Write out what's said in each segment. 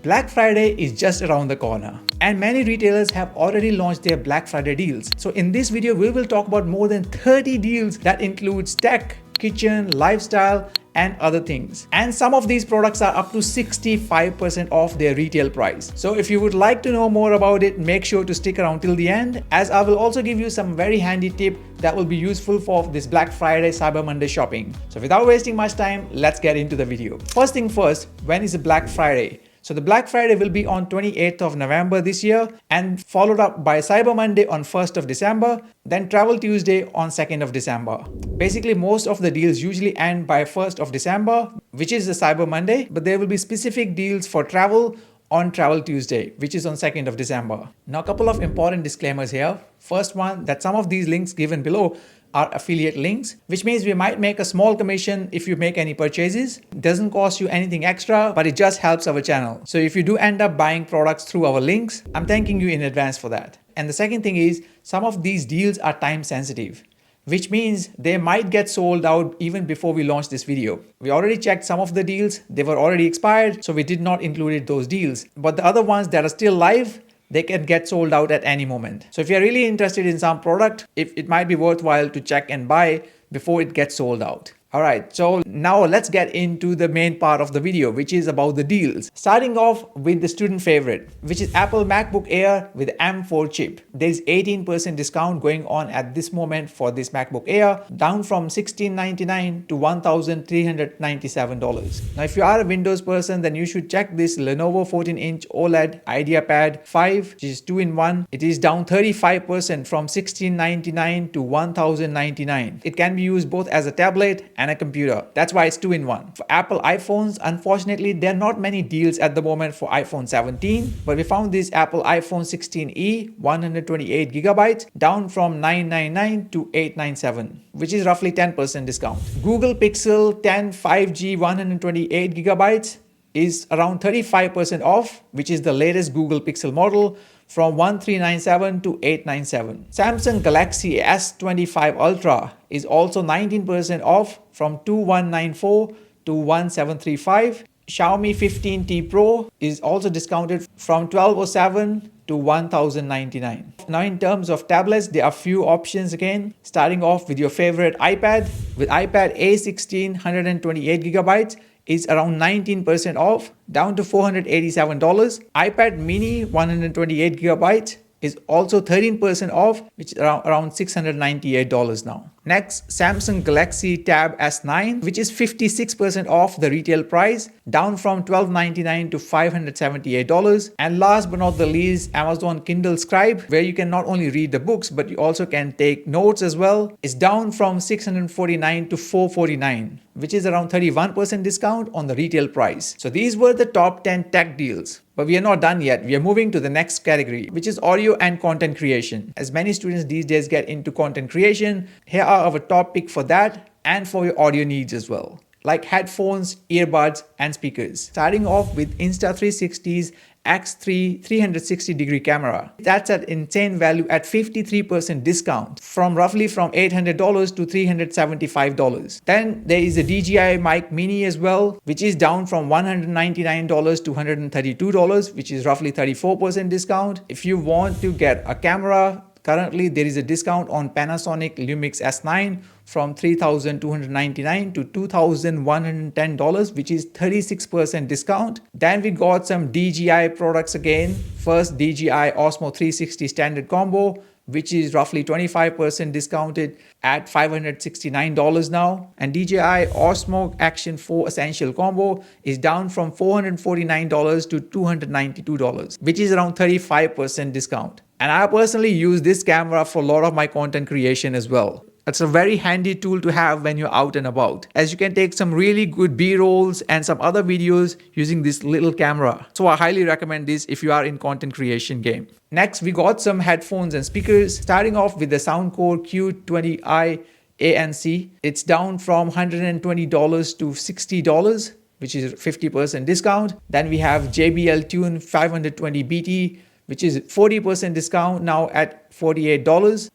Black Friday is just around the corner and many retailers have already launched their Black Friday deals. So in this video, we will talk about more than 30 deals that includes tech, kitchen, lifestyle, and other things. And some of these products are up to 65% off their retail price. So if you would like to know more about it, make sure to stick around till the end, as I will also give you some very handy tip that will be useful for this Black Friday Cyber Monday shopping. So without wasting much time, let's get into the video. First thing first, when is the Black Friday? So the Black Friday will be on 28th of November this year and followed up by Cyber Monday on 1st of December, then Travel Tuesday on 2nd of December. Basically, most of the deals usually end by 1st of December, which is the Cyber Monday, but there will be specific deals for travel on Travel Tuesday, which is on 2nd of December. Now, a couple of important disclaimers here. First one, that some of these links given below are affiliate links, which means we might make a small commission if you make any purchases. It doesn't cost you anything extra, but it just helps our channel. So if you do end up buying products through our links, I'm thanking you in advance for that. And the second thing is, some of these deals are time sensitive, which means they might get sold out even before we launch this video. We already checked some of the deals, they were already expired, so we did not include those deals. But the other ones that are still live, they can get sold out at any moment. So if you're really interested in some product, it might be worthwhile to check and buy before it gets sold out. All right, so now let's get into the main part of the video, which is about the deals. Starting off with the student favorite, which is Apple MacBook Air with M4 chip. There's 18% discount going on at this moment for this MacBook Air, down from $1,699 to $1,397. Now, if you are a Windows person, then you should check this Lenovo 14-inch OLED IdeaPad 5, which is 2-in-1. It is down 35% from $1,699 to $1,099. It can be used both as a tablet and a computer. That's why it's 2-in-1. For Apple iPhones, unfortunately, there are not many deals at the moment for iPhone 17, but we found this Apple iPhone 16e 128 gigabytes down from $999 to $897, which is roughly 10% discount. Google Pixel 10 5G 128 gigabytes is around 35% off, which is the latest Google Pixel model, from $1,397 to $897. Samsung Galaxy S25 Ultra is also 19% off from $2,194 to $1,735. Xiaomi 15T Pro is also discounted from $1,207 to $1,099. Now, in terms of tablets, there are few options again, starting off with your favorite iPad. With iPad A16 128 gigabytes is around 19% off, down to $487. iPad mini 128 gigabytes is also 13% off, which is around $698 now. Next, Samsung Galaxy Tab S9, which is 56% off the retail price, down from $1,299 to $578. And last but not the least, Amazon Kindle Scribe, where you can not only read the books, but you also can take notes as well, is down from $649 to $449, which is around 31% discount on the retail price. So these were the top 10 tech deals. But we are not done yet. We are moving to the next category, which is audio and content creation. As many students these days get into content creation, here are our top pick for that and for your audio needs as well, like headphones, earbuds, and speakers. Starting off with Insta360's X3 360-degree camera. That's an insane value at 53% discount from roughly $800 to $375. Then there is a DJI Mic Mini as well, which is down from $199 to $132, which is roughly 34% discount. If you want to get a camera, currently there is a discount on Panasonic Lumix S9 from $3,299 to $2,110, which is 36% discount. Then we got some DJI products again. First, DJI Osmo 360 standard combo, which is roughly 25% discounted at $569 now. And DJI Osmo Action 4 Essential Combo is down from $449 to $292, which is around 35% discount. And I personally use this camera for a lot of my content creation as well. It's a very handy tool to have when you're out and about, as you can take some really good B-rolls and some other videos using this little camera. So I highly recommend this if you are in content creation game. Next, we got some headphones and speakers, starting off with the Soundcore Q20i ANC. It's down from $120 to $60, which is 50% discount. Then we have JBL Tune 520 BT, which is 40% discount now at $48.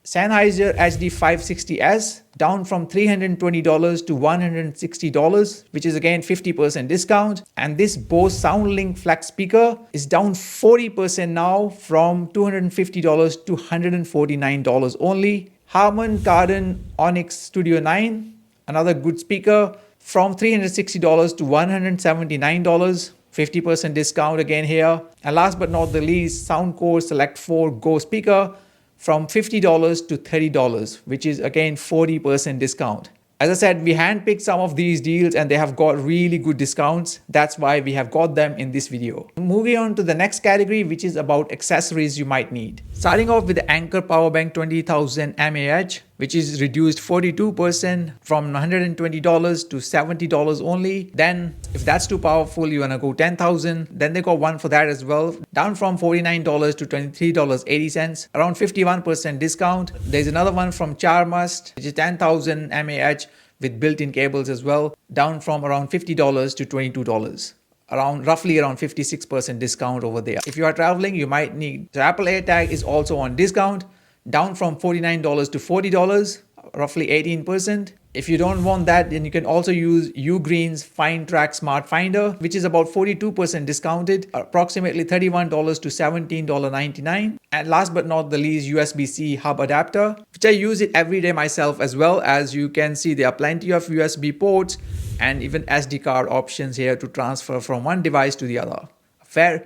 Sennheiser HD 560S down from $320 to $160, which is again 50% discount. And this Bose SoundLink Flex speaker is down 40% now from $250 to $149 only. Harman Kardon Onyx Studio 9, another good speaker, from $360 to $179. 50% discount again here. And last but not the least, Soundcore Select 4 Go speaker from $50 to $30, which is again 40% discount. As I said, we handpicked some of these deals and they have got really good discounts. That's why we have got them in this video. Moving on to the next category, which is about accessories you might need. Starting off with the Anker Powerbank 20,000 mAh, which is reduced 42% from $120 to $70 only. Then if that's too powerful, you wanna go 10,000. Then they got one for that as well, down from $49 to $23.80, around 51% discount. There's another one from Charmust, which is 10,000 mAh with built-in cables as well, down from around $50 to $22. Roughly around 56% discount over there. If you are traveling, you might need. The Apple AirTag is also on discount, down from $49 to $40, roughly 18%. If you don't want that, then you can also use Ugreen's Fine Track Smart Finder, which is about 42% discounted, approximately $31 to $17.99. And last but not the least, USB-C hub adapter, which I use it every day myself as well. As you can see, there are plenty of USB ports and even SD card options here to transfer from one device to the other.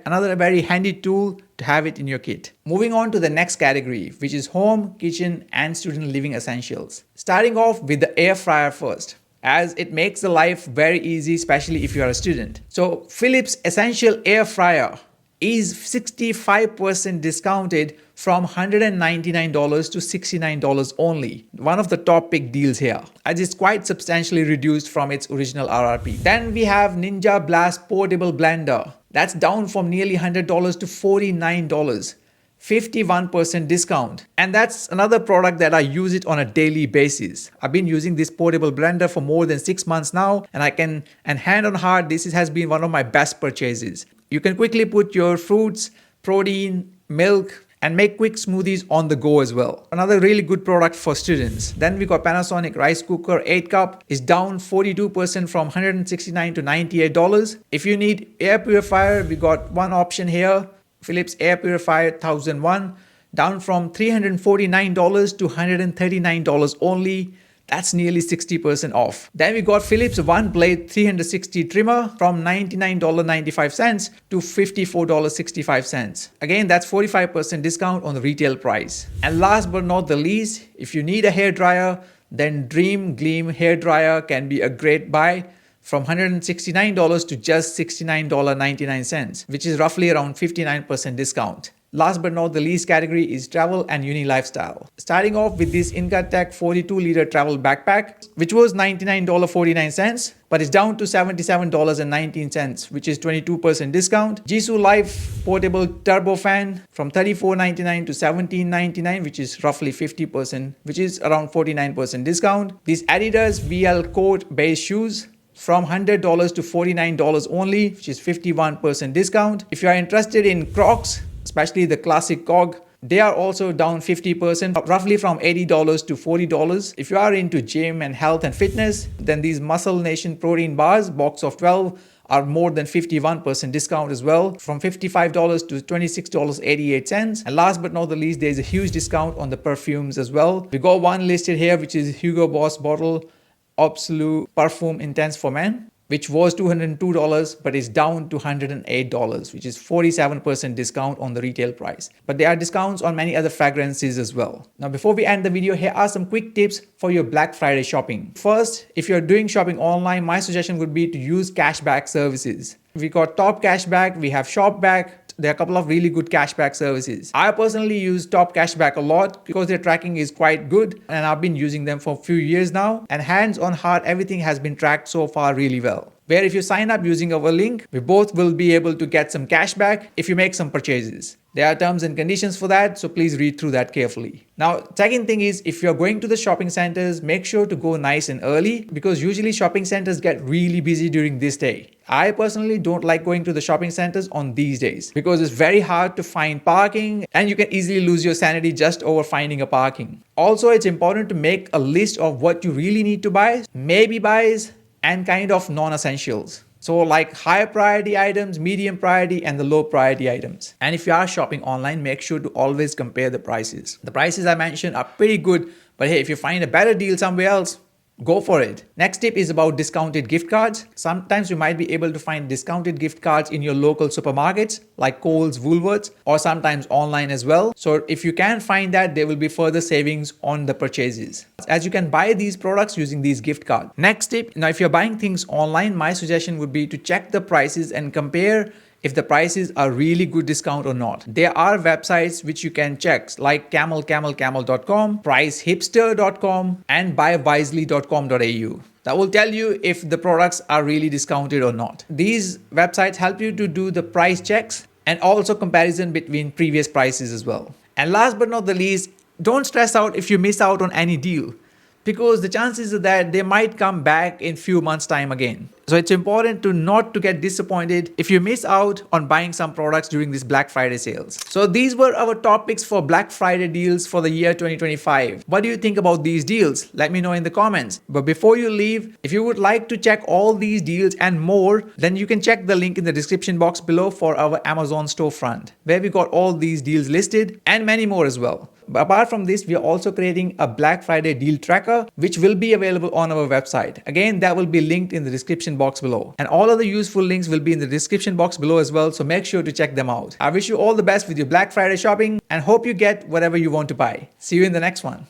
Another very handy tool to have it in your kit. Moving on to the next category, which is home, kitchen and student living essentials. Starting off with the air fryer first, as it makes the life very easy, especially if you are a student. So Philips Essential Air Fryer is 65% discounted from $199 to $69 only. One of the top pick deals here, as it's quite substantially reduced from its original RRP. Then we have Ninja Blast Portable Blender. That's down from nearly $100 to $49. 51% discount. And that's another product that I use it on a daily basis. I've been using this portable blender for more than 6 months now, and hand on heart, this has been one of my best purchases. You can quickly put your fruits, protein, milk, and make quick smoothies on the go as well. Another really good product for students. Then we got Panasonic rice cooker 8 cup is down 42% from $169 to $98. If you need air purifier, we got one option here, Philips Air Purifier 1001, down from $349 to $139 only. That's nearly 60% off. Then we got Philips One Blade 360 trimmer from $99.95 to $54.65. Again, that's 45% discount on the retail price. And last but not the least, if you need a hairdryer, then Dream Gleam hairdryer can be a great buy from $169 to just $69.99, which is roughly around 59% discount. Last but not the least category is travel and uni lifestyle. Starting off with this Incatec 42-liter travel backpack, which was $99.49, but it's down to $77.19, which is 22% discount. Jisoo Life portable turbo fan from $34.99 to $17.99, which is roughly 50%, which is around 49% discount. These Adidas VL coat base shoes from $100 to $49 only, which is 51% discount. If you are interested in Crocs, especially the classic cog, they are also down 50%, roughly from $80 to $40. If you are into gym and health and fitness, then these Muscle Nation protein bars, box of 12, are more than 51% discount as well, from $55 to $26.88. And last but not the least, there's a huge discount on the perfumes as well. We got one listed here, which is Hugo Boss bottle Absolute Parfum Intense for Men, which was $202 but is down to $108, which is 47% discount on the retail price. But there are discounts on many other fragrances as well. Now before we end the video, here are some quick tips for your Black Friday shopping. First, if you're doing shopping online, my suggestion would be to use cashback services. We got Top Cashback, we have Shopback. There are a couple of really good cashback services. I personally use Top Cashback a lot because their tracking is quite good and I've been using them for a few years now, and hands on heart, everything has been tracked so far really well. where if you sign up using our link, we both will be able to get some cash back if you make some purchases. There are terms and conditions for that, so please read through that carefully. Now, second thing is, if you're going to the shopping centers, make sure to go nice and early, because usually shopping centers get really busy during this day. I personally don't like going to the shopping centers on these days because it's very hard to find parking and you can easily lose your sanity just over finding a parking. Also, it's important to make a list of what you really need to buy, maybe buys, and kind of non-essentials. So like high priority items, medium priority, and the low priority items. And if you are shopping online, make sure to always compare the prices. The prices I mentioned are pretty good, but hey, if you find a better deal somewhere else, go for it. Next tip is about discounted gift cards. Sometimes you might be able to find discounted gift cards in your local supermarkets like Kohl's, Woolworths, or sometimes online as well. So if you can find that, there will be further savings on the purchases, as you can buy these products using these gift cards. Next tip, now if you're buying things online, my suggestion would be to check the prices and compare if the prices are really good discount or not. There are websites which you can check like camel.com, pricehipster.com, and buywisely.com.au. That will tell you if the products are really discounted or not. These websites help you to do the price checks and also comparison between previous prices as well. And last but not the least, don't stress out if you miss out on any deal, because the chances are that they might come back in few months time again. So it's important to not to get disappointed if you miss out on buying some products during this Black Friday sales. So these were our topics for Black Friday deals for the year 2025. What do you think about these deals? Let me know in the comments. But before you leave, if you would like to check all these deals and more, then you can check the link in the description box below for our Amazon storefront, where we got all these deals listed and many more as well. But apart from this, we are also creating a Black Friday deal tracker, which will be available on our website. Again, that will be linked in the description box below. And all other useful links will be in the description box below as well, so make sure to check them out. I wish you all the best with your Black Friday shopping and hope you get whatever you want to buy. See you in the next one.